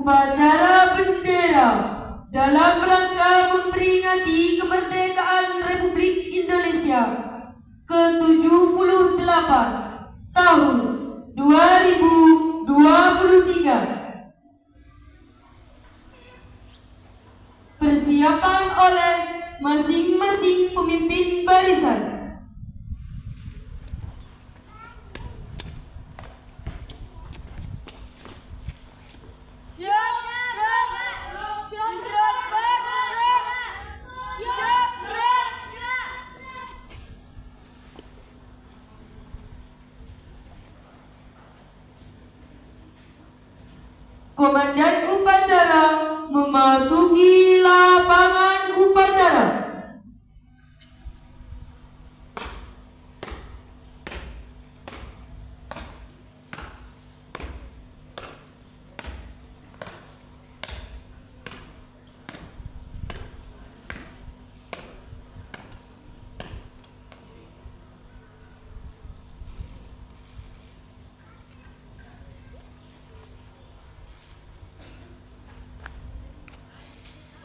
Upacara bendera dalam rangka memperingati kemerdekaan Republik Indonesia ke-78 tahun 2023. Persiapan oleh masing-masing pemimpin barisan. Komandan upacara memasuki lapangan upacara.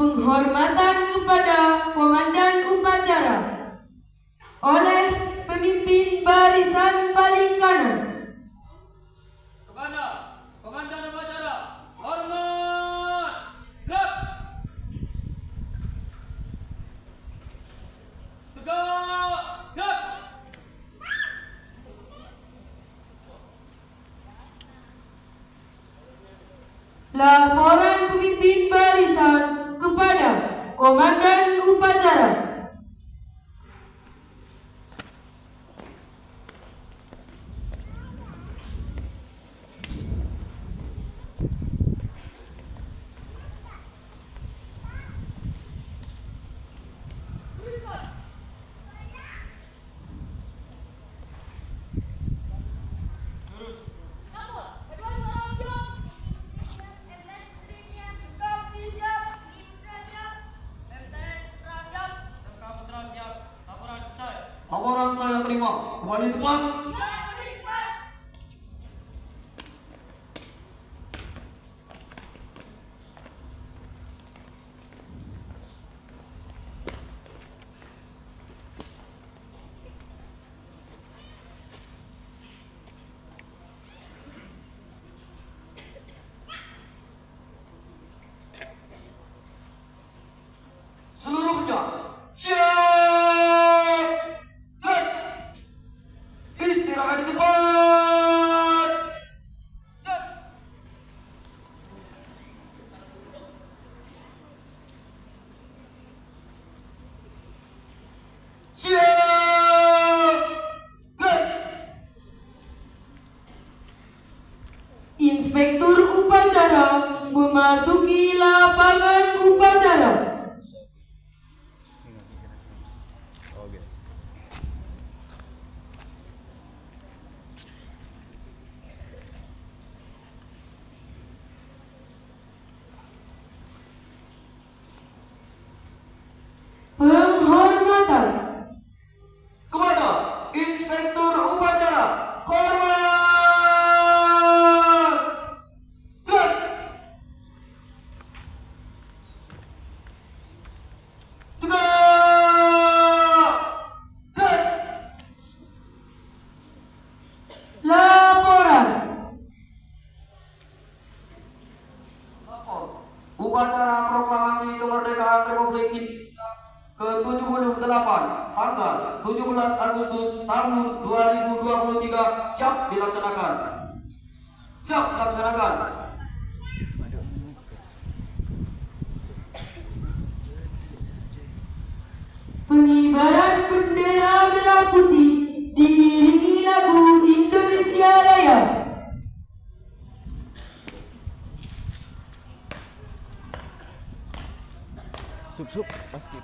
Penghormatan kepada Komandan Upacara oleh pemimpin barisan paling kanan. Kepada Komandan Upacara, hormat, gerak, tegak, gerak. Laporan pemimpin barisan kepada Komandan Upacara. Laporan saya terima. Kembali tempat. Seluruhnya siap. Istirahat di tempat. Siap. Inspektur upacara memasuki lapangan upacara. Penghormatan Kepada Inspektur Upacara, hormat. Gerak. Tegak. Gerak. laporan. Upacara proklamasi kemerdekaan Republik Indonesia ke-78 tanggal 17 Agustus tahun 2023 siap dilaksanakan. Siap dilaksanakan. Pengibaran bendera merah putih diiringi lagu Indonesia Raya. Sup, paski.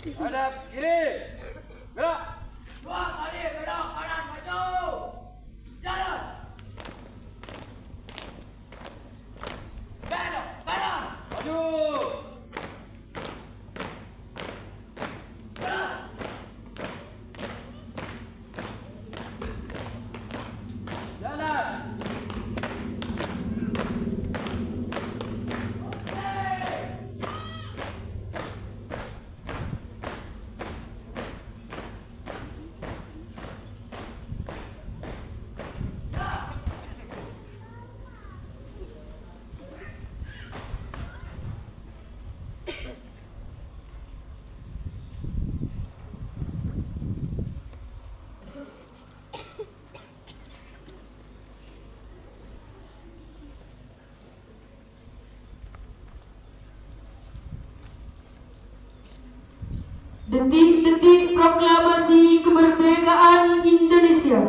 Hadap kiri. Gerak. Dua kali belok kanan maju. Jalan. Belok kanan. Maju. Jalan. Jalan. Detik-detik proklamasi kemerdekaan Indonesia.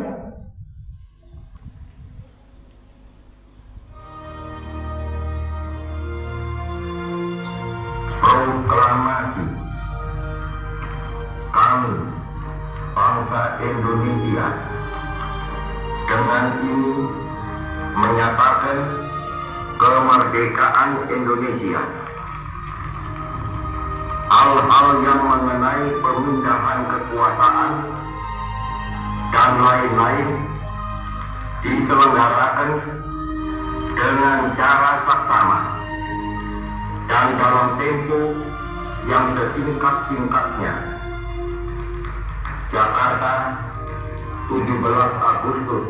Proklamasi kami bangsa Indonesia dengan ini menyatakan kemerdekaan Indonesia. Hal-hal yang mengenai pemindahan kekuasaan dan lain-lain diselenggarakan dengan cara saksama dan dalam tempo yang sesingkat-singkatnya. Jakarta, 17 Agustus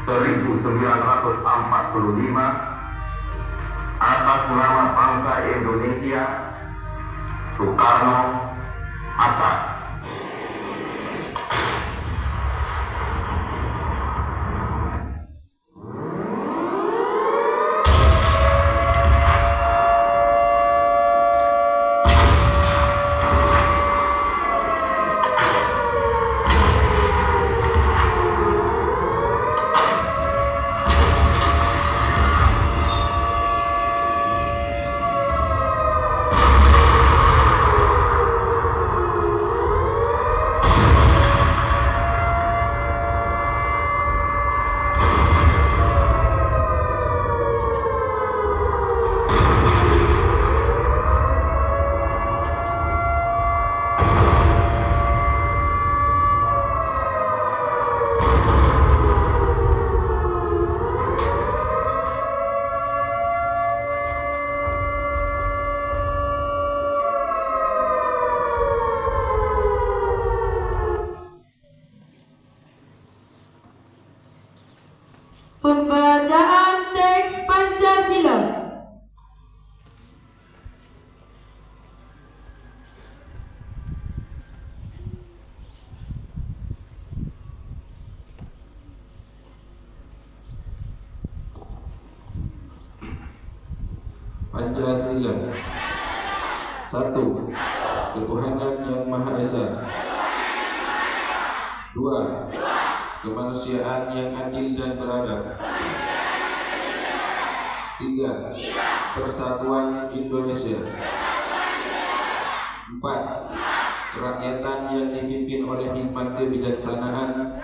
1945, atas nama bangsa Indonesia, Soekarno, Hatta. Pembacaan teks Pancasila. Pancasila. 1. Ketuhanan yang Maha Esa. 2. Kemanusiaan yang adil dan beradab. 3. Persatuan Indonesia. 4. Kerakyatan yang dipimpin oleh hikmat kebijaksanaan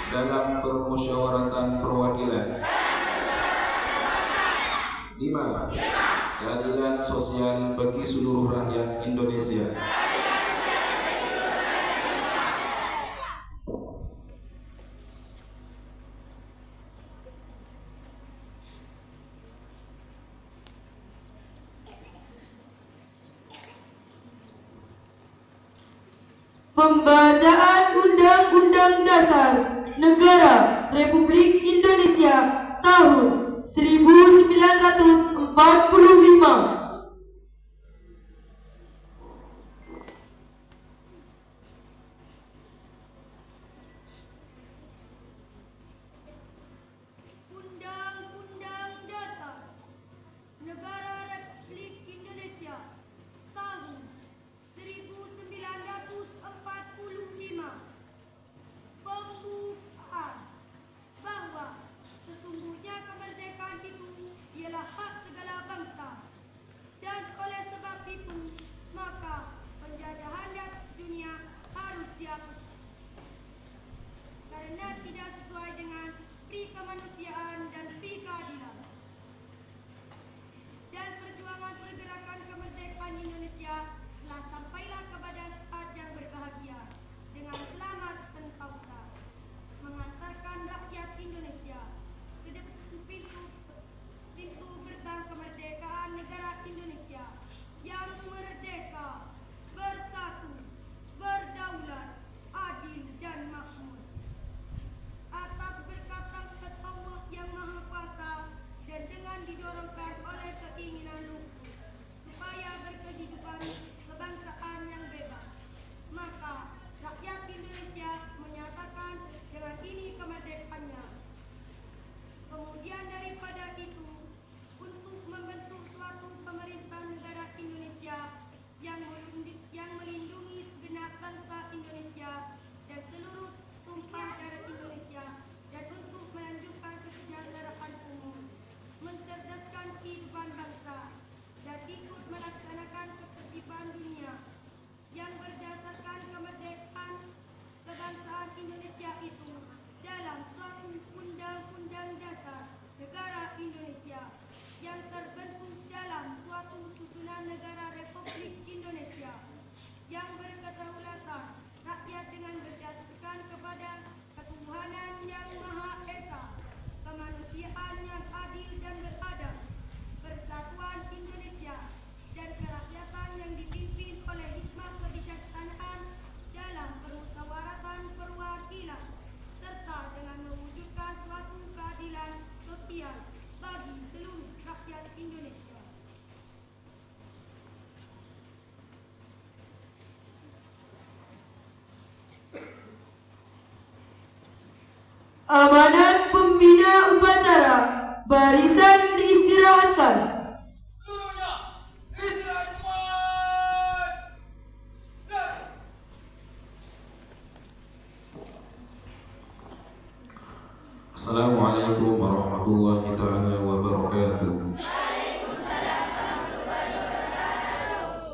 dalam permusyawaratan perwakilan. 5. Keadilan sosial bagi seluruh rakyat Indonesia. Pembacaan Undang-Undang Dasar Negara Republik Indonesia tahun 1945. Undang-Undang Dasar Negara Republik Indonesia tahun 1945. Pembukaan bahwa sesungguhnya kemerdekaan itu ialah hak segala bangsa karena tidak sesuai dengan pri kemanusiaan dan pri keadilan. Dan perjuangan pergerakan kemerdekaan Indonesia telah sampailah kepada saat yang berbahagia dengan selamat sentosa, mengantarkan rakyat Indonesia ke depan pintu gerbang kemerdekaan negara Indonesia yang merdeka, bersatu, berdaulat, adil dan makmur. Atas berkat rahmat Allah yang Maha Kuasa dan dengan didorongkan oleh keinginan luhur supaya berkehidupan kebangsaan yang bebas, maka rakyat Indonesia menyatakan dengan ini kemerdekaannya. Kemudian daripada itu, untuk membentuk suatu pemerintah negara Indonesia yang melindungi segenap bangsa Indonesia dan seluruh tumpah darah Indonesia, dan untuk melanjutkan kesejahteraan umum, mencerdaskan kehidupan bangsa, dan ikut melaksanakan ketertiban dunia yang berdasarkan kemerdekaan kebangsaan Indonesia itu dalam suatu undang-undang dasar negara Indonesia yang terbentuk dalam suatu susunan negara Republik Indonesia yang berkedaulatan rakyat dengan berdasarkan kepada ketuhanan yang Maha Esa, kemanusiaan yang adil dan beradab, persatuan Indonesia, dan kerakyatan yang dipimpin oleh hikmah kebijaksanaan dalam permusyawaratan perwakilan, serta dengan mewujudkan suatu keadilan sosial bagi seluruh rakyat Indonesia. Amanat pembina upacara, barisan diistirahatkan. Seluruhnya, istirahat cepat. Dan Assalamualaikum warahmatullahi taala wabarakatuh.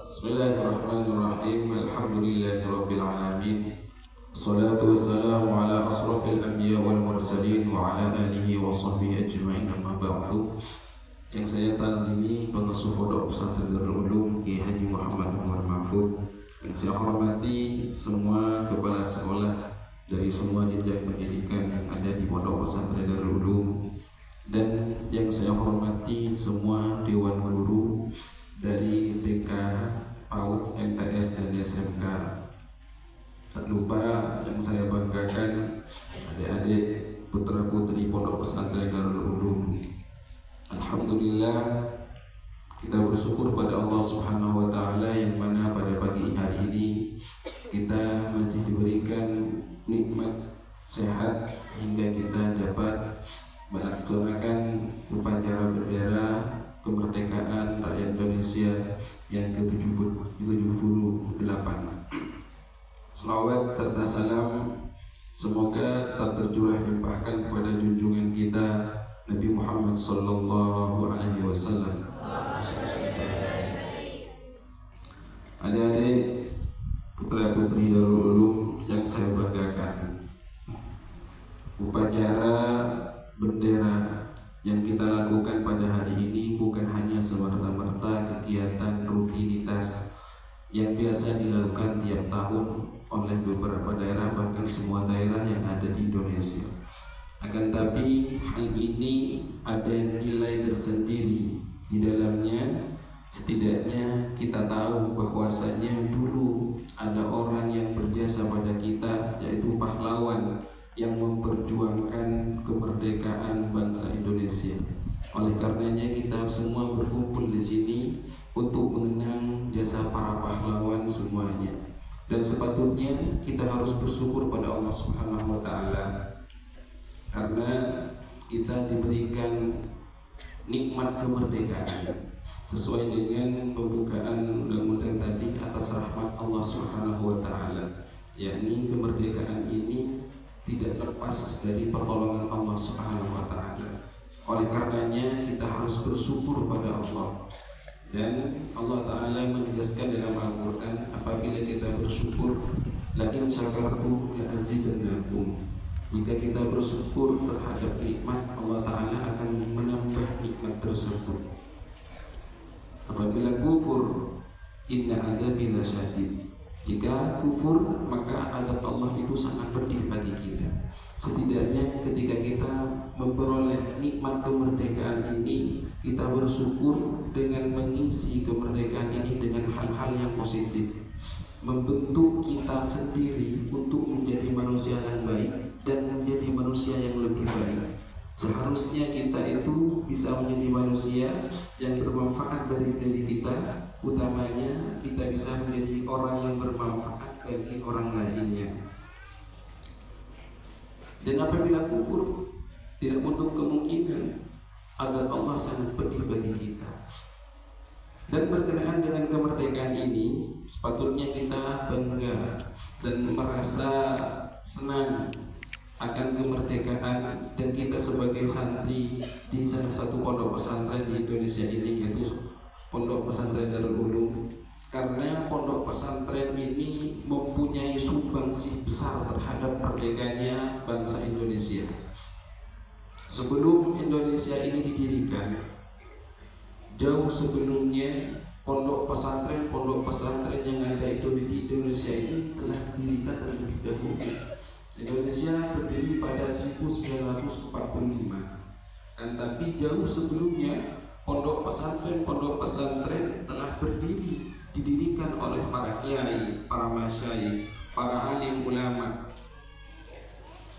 Bismillahirrahmanirrahim. Alhamdulillahirabbil alamin. Wassalatu wassalamu ala asrafil anbiya wal mursalin wa ala alihi wa sahbihi ajma'in, amma ba'du. Yang saya tandimi pengasuh Pondok Pesantren Darul Ulum Kiai Haji Muhammad Umar Mahfud. Yang saya hormati semua kepala sekolah dari semua jenjang pendidikan yang ada di Pondok Pesantren Darul Ulum, dan yang saya hormati semua dewan guru dari TK, PAUD, MTS dan SMK. Tak lupa yang saya banggakan adik-adik putra putri Pondok Pesantren Darul Ulum. Alhamdulillah, kita bersyukur pada Allah Subhanahu wa taala yang mana pada pagi hari ini kita masih diberikan nikmat sehat sehingga kita dapat melaksanakan upacara bendera kemerdekaan rakyat Indonesia yang ke-78. Salawat serta salam semoga tetap tercurah limpahkan kepada junjungan kita Nabi Muhammad sallallahu alaihi wasallam. Adik-adik putra putri Darul Ulum yang saya banggakan, upacara bendera yang kita lakukan pada hari ini bukan hanya semerta-merta kegiatan rutinitas yang biasa dilakukan tiap tahun oleh beberapa daerah, bahkan semua daerah yang ada di Indonesia. Akan tapi hal ini ada nilai tersendiri di dalamnya. Setidaknya kita tahu bahwasanya dulu ada orang yang berjasa pada kita, yaitu pahlawan yang memperjuangkan kemerdekaan bangsa Indonesia. Oleh karenanya kita semua berkumpul di sini untuk mengenang jasa para pahlawan semuanya. Dan sepatutnya kita harus bersyukur pada Allah Subhanahu wa taala karena kita diberikan nikmat kemerdekaan sesuai dengan pembukaan undang-undang tadi atas rahmat Allah Subhanahu wa taala, yakni kemerdekaan ini tidak lepas dari pertolongan Allah Subhanahu wa taala. Oleh karenanya kita harus bersyukur pada Allah. Dan Allah Ta'ala menegaskan dalam Al-Quran, apabila kita bersyukur, la in syakartum la azidannakum. Jika kita bersyukur terhadap nikmat, Allah Ta'ala akan menambah nikmat tersebut. Apabila kufur, inna adzabi lasyadid. Jika kufur, maka azab Allah itu sangat pedih bagi kita. Setidaknya ketika kita memperoleh nikmat kemerdekaan ini, kita bersyukur dengan mengisi kemerdekaan ini dengan hal-hal yang positif, membentuk kita sendiri untuk menjadi manusia yang baik dan menjadi manusia yang lebih baik. Seharusnya kita itu bisa menjadi manusia yang bermanfaat bagi diri kita, utamanya kita bisa menjadi orang yang bermanfaat bagi orang lainnya. Dan apabila kufur, tidak menutup kemungkinan azab Allah sangat pedih bagi kita. Dan berkenaan dengan kemerdekaan ini, sepatutnya kita bangga dan merasa senang akan kemerdekaan. Dan kita sebagai santri di salah satu pondok pesantren di Indonesia ini, yaitu Pondok Pesantren Darul Ulum, karena pondok pesantren ini mempunyai sumbangsi besar terhadap merdekanya bangsa Indonesia. Sebelum Indonesia ini didirikan, jauh sebelumnya pondok pesantren yang ada di Indonesia ini telah didirikan terlebih dahulu. Indonesia berdiri pada 1945, dan tapi jauh sebelumnya pondok pesantren telah didirikan oleh para kiai, para masyayikh, para alim ulama.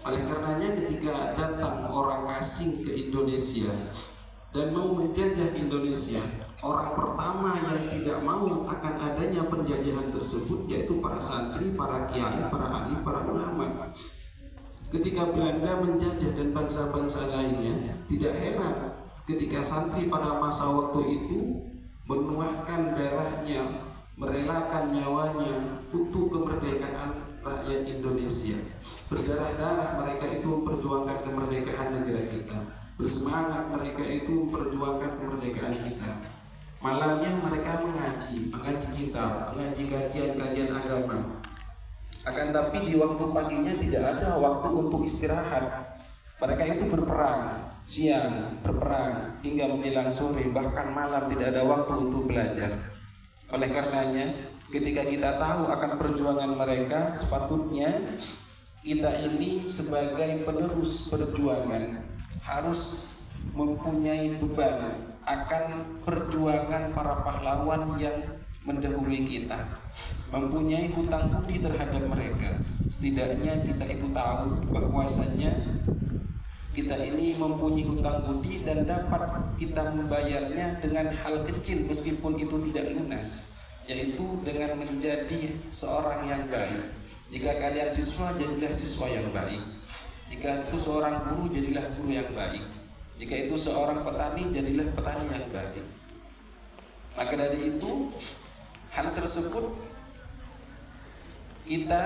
Oleh karenanya ketika datang orang asing ke Indonesia dan mau menjajah Indonesia, orang pertama yang tidak mau akan adanya penjajahan tersebut yaitu para santri, para kiai, para alim, para ulama. Ketika Belanda menjajah dan bangsa-bangsa lainnya, tidak heran ketika santri pada masa waktu itu menuahkan darahnya, merelakan nyawanya untuk kemerdekaan rakyat Indonesia. Berdarah-darah mereka itu memperjuangkan kemerdekaan negara kita. Bersemangat mereka itu memperjuangkan kemerdekaan kita. Malamnya mereka mengaji kitab, mengaji kajian agama. Akan tapi di waktu paginya tidak ada waktu untuk istirahat. Mereka itu berperang, siang berperang hingga menjelang sore, bahkan malam tidak ada waktu untuk belajar. Oleh karenanya, ketika kita tahu akan perjuangan mereka, sepatutnya kita ini sebagai penerus perjuangan harus mempunyai beban akan perjuangan para pahlawan yang mendahului kita, mempunyai hutang budi terhadap mereka. Setidaknya kita itu tahu bahwasanya kita ini mempunyai hutang budi dan dapat kita membayarnya dengan hal kecil meskipun itu tidak lunas, yaitu dengan menjadi seorang yang baik. Jika kalian siswa, jadilah siswa yang baik. Jika itu seorang guru, jadilah guru yang baik. Jika itu seorang petani, jadilah petani yang baik. Maka dari itu, hal tersebut kita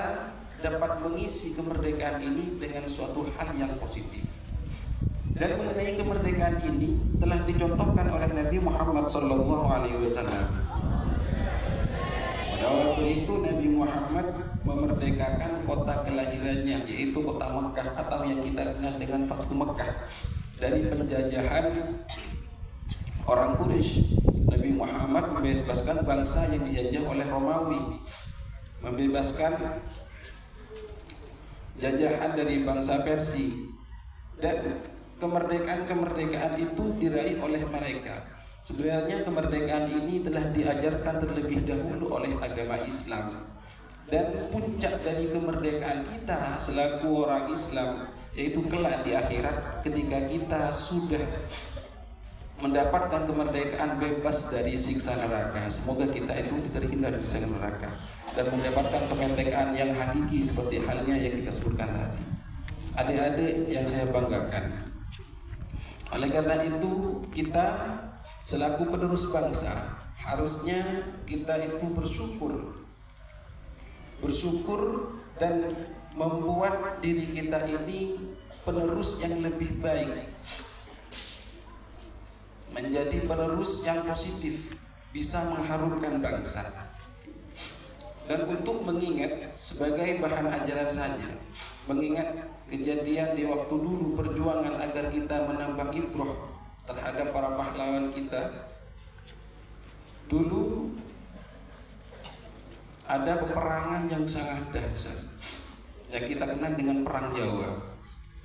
dapat mengisi kemerdekaan ini dengan suatu hal yang positif. Dan mengenai kemerdekaan ini telah dicontohkan oleh Nabi Muhammad SAW. Pada waktu itu Nabi Muhammad memerdekakan kota kelahirannya, yaitu kota Mekah atau yang kita kenal dengan Fathu Mekah, dari penjajahan orang Quraisy. Nabi Muhammad membebaskan bangsa yang dijajah oleh Romawi, membebaskan jajahan dari bangsa Persia, dan kemerdekaan itu diraih oleh mereka. Sebenarnya kemerdekaan ini telah diajarkan terlebih dahulu oleh agama Islam. Dan puncak dari kemerdekaan kita selaku orang Islam yaitu kelak di akhirat, ketika kita sudah mendapatkan kemerdekaan bebas dari siksa neraka. Semoga kita itu terhindar dari siksa neraka dan mendapatkan kemerdekaan yang hakiki seperti halnya yang kita sebutkan tadi. Adik-adik yang saya banggakan, oleh karena itu kita selaku penerus bangsa harusnya kita itu bersyukur dan membuat diri kita ini penerus yang lebih baik, menjadi penerus yang positif, bisa mengharumkan bangsa. Dan untuk mengingat sebagai bahan ajaran saja, mengingat kejadian di waktu dulu perjuangan agar kita menambah ibrah terhadap para pahlawan kita. Dulu ada peperangan yang sangat dahsyat yang kita kenal dengan Perang Jawa,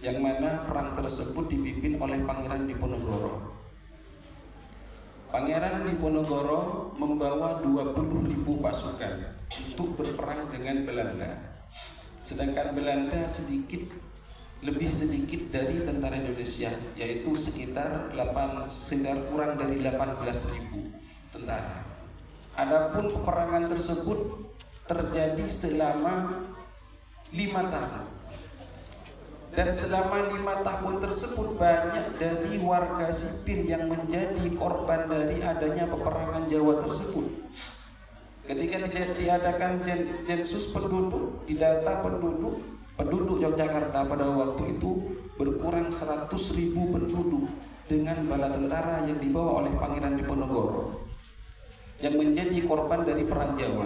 yang mana perang tersebut dipimpin oleh Pangeran Diponegoro. Pangeran Diponegoro membawa 20.000 pasukan untuk berperang dengan Belanda. Sedangkan Belanda lebih sedikit dari tentara Indonesia, yaitu sekitar kurang dari 18.000 tentara. Adapun peperangan tersebut terjadi selama 5 tahun. Dan selama 5 tahun tersebut banyak dari warga sipil yang menjadi korban dari adanya peperangan Jawa tersebut. Ketika diadakan sensus penduduk, didata penduduk Yogyakarta pada waktu itu berkurang 100.000 penduduk dengan bala tentara yang dibawa oleh Pangeran Diponegoro yang menjadi korban dari Perang Jawa.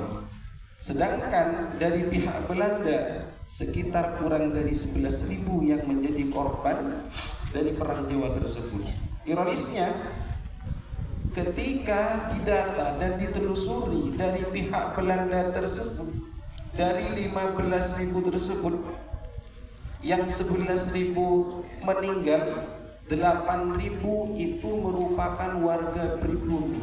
Sedangkan dari pihak Belanda sekitar kurang dari 11.000 yang menjadi korban dari Perang Jawa tersebut. Ironisnya, ketika didata dan ditelusuri dari pihak Belanda tersebut, dari 15.000 tersebut yang 11.000 meninggal, 8.000 itu merupakan warga pribumi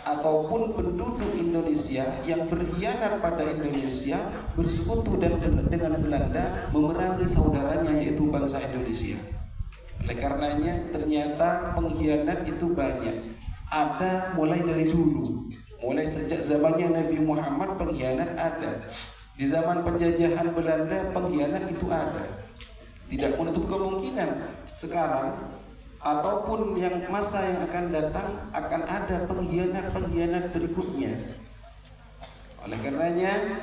ataupun penduduk Indonesia yang berkhianat pada Indonesia, bersekutu dengan Belanda memerangi saudaranya yaitu bangsa Indonesia. Oleh karenanya ternyata pengkhianat itu banyak. Ada mulai dari dulu, mulai sejak zamannya Nabi Muhammad pengkhianat ada. Di zaman penjajahan Belanda pengkhianat itu ada. Tidak menutup kemungkinan sekarang ataupun yang masa yang akan datang akan ada pengkhianat berikutnya. Oleh karenanya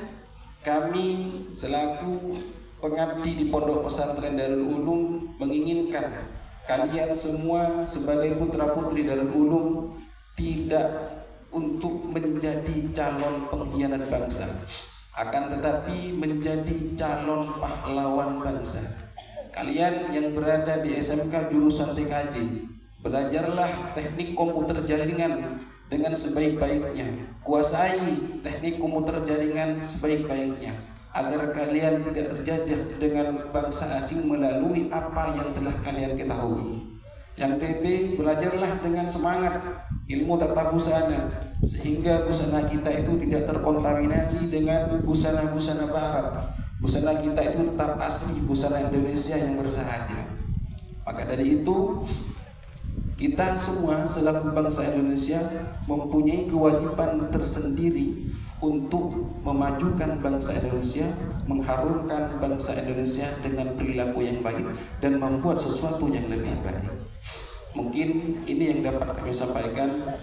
kami selaku pengabdi di Pondok Pesantren Darul Ulum menginginkan kalian semua sebagai putra-putri Darul Ulum tidak untuk menjadi calon pengkhianat bangsa, akan tetapi menjadi calon pahlawan bangsa. Kalian yang berada di SMK jurusan TKJ, belajarlah teknik komputer jaringan dengan sebaik-baiknya. Kuasai teknik komputer jaringan sebaik-baiknya agar kalian tidak terjajah dengan bangsa asing melalui apa yang telah kalian ketahui. Yang TB, belajarlah dengan semangat ilmu tata busana sehingga busana kita itu tidak terkontaminasi dengan busana-busana barat. Busana kita itu tetap asli, busana Indonesia yang bersahaja. Maka dari itu kita semua selaku bangsa Indonesia mempunyai kewajiban tersendiri untuk memajukan bangsa Indonesia, mengharumkan bangsa Indonesia dengan perilaku yang baik dan membuat sesuatu yang lebih baik. Mungkin ini yang dapat kami sampaikan.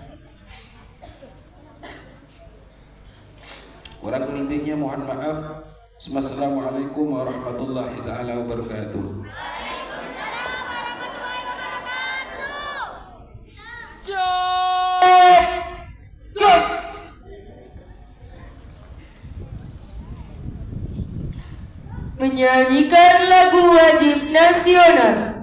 Kurang lebihnya mohon maaf. Assalamualaikum warahmatullahi taala wabarakatuh. Menyanyikan lagu wajib nasional.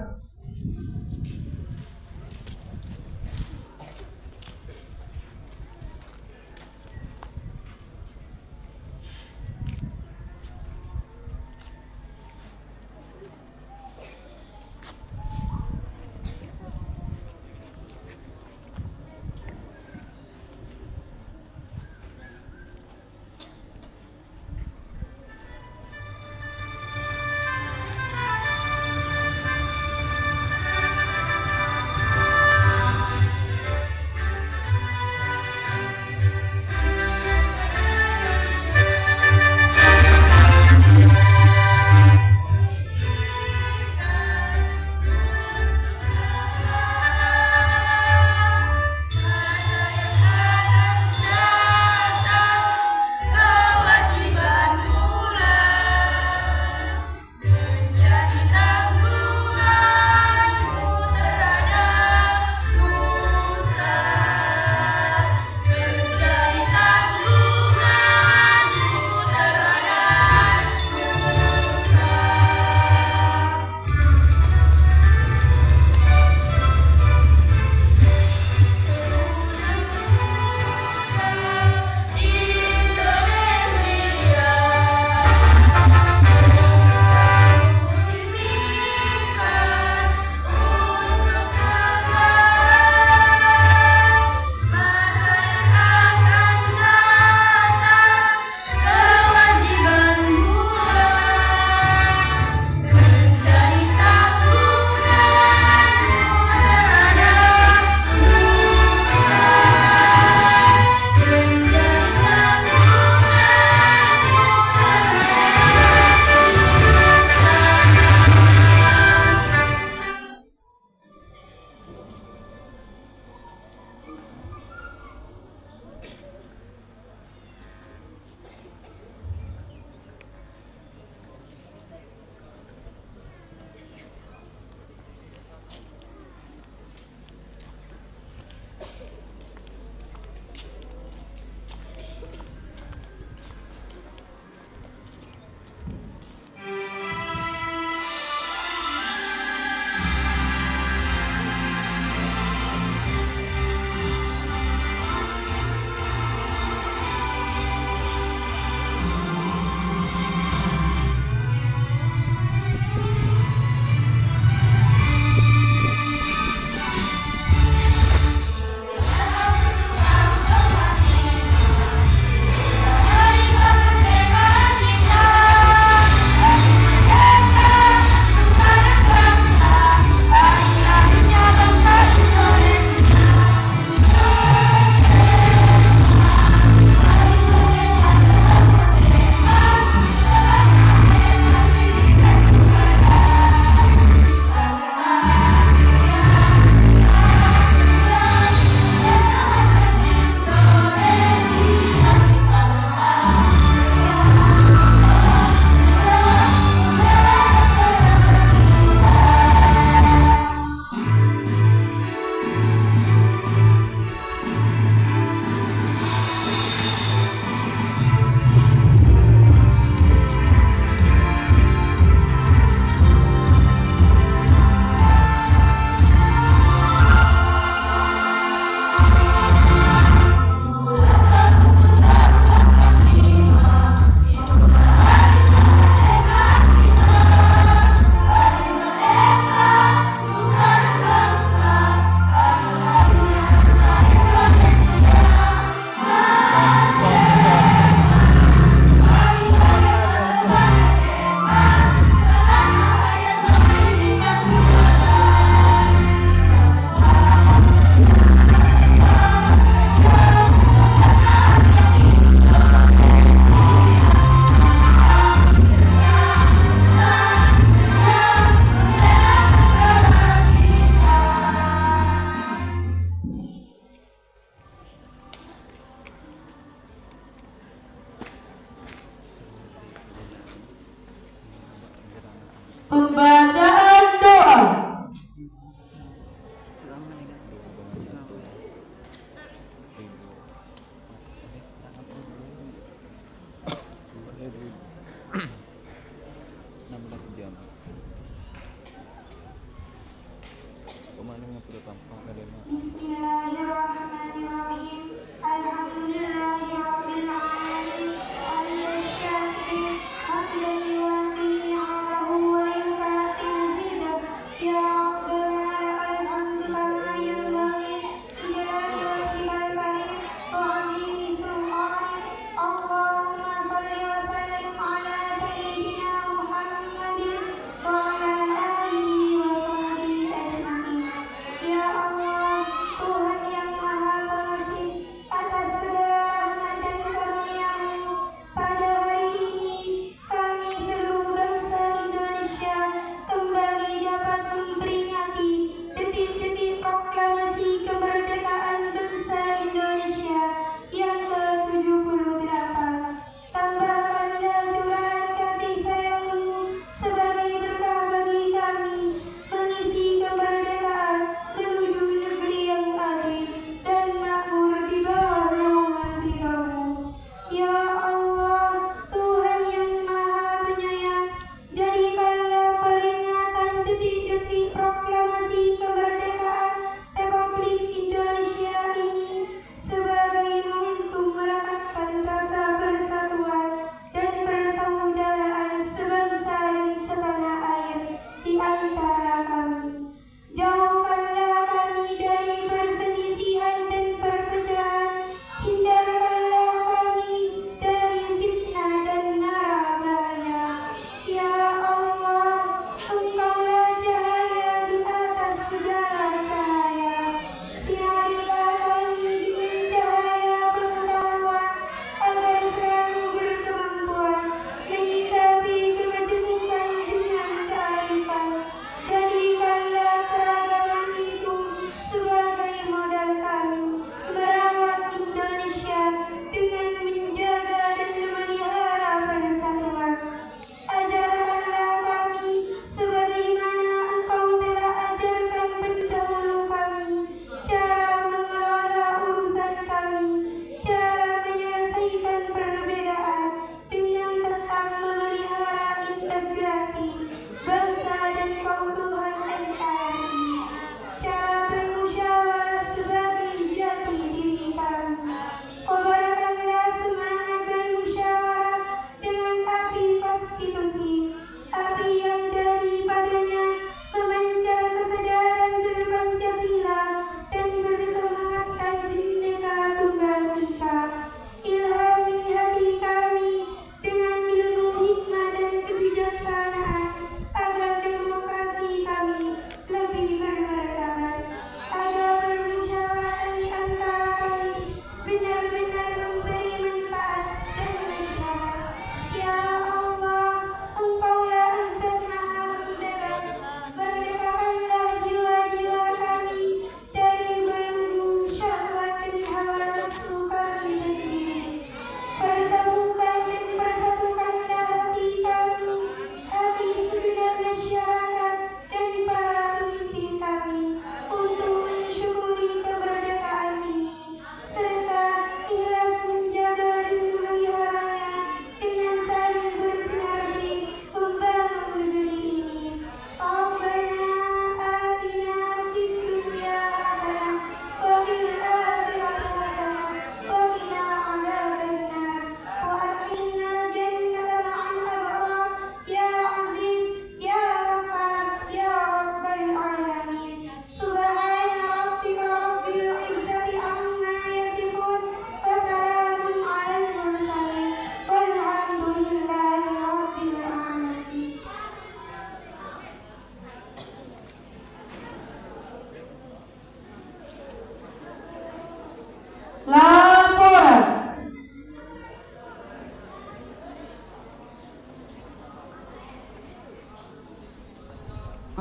Laporan.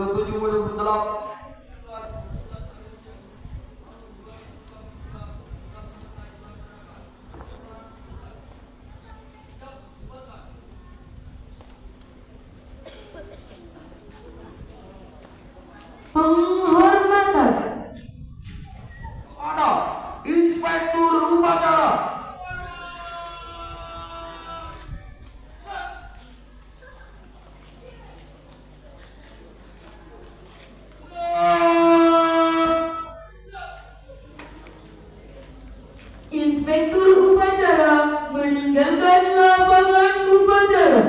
ke-78 Penghormatan. ada Inspektur Upacara. Inspektur upacara meninggalkan lapangan upacara.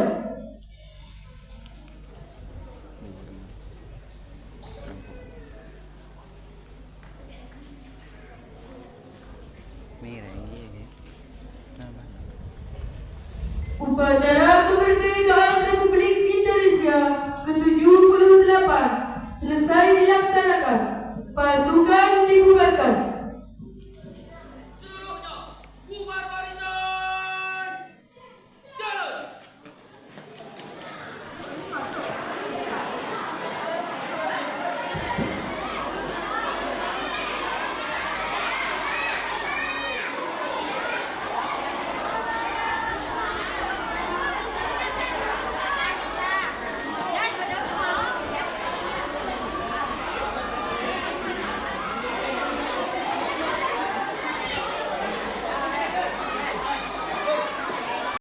Upacara kemerdekaan